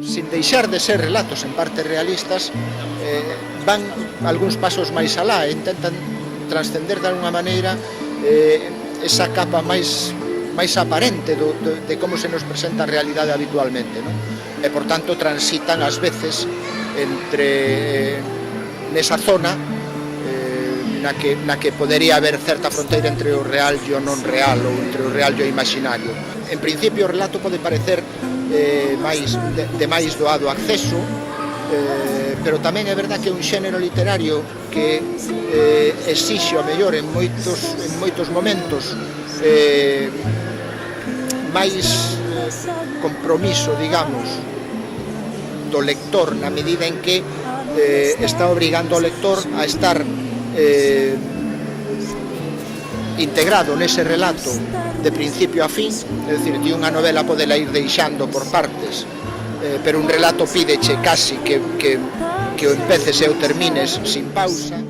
Sin deixar de ser relatos en parte realistas, van algúns pasos máis alá e intentan transcender de alguna maneira esa capa máis aparente de como se nos presenta a realidade habitualmente, non? E, por tanto, transitan ás veces entre nesa zona na que podería haber certa fronteira entre o real e o non real, ou entre o real e o imaginario. En principio, o relato pode parecer de máis doado acceso, pero tamén é verdad que é un xénero literario que exixe o mellor en moitos momentos máis compromiso, digamos, do lector, na medida en que está obrigando ao lector a estar integrado nese relato de principio a fin, é dicir, que unha novela podela ir deixando por partes, pero un relato pídeche casi que o empeces e o termines sin pausa.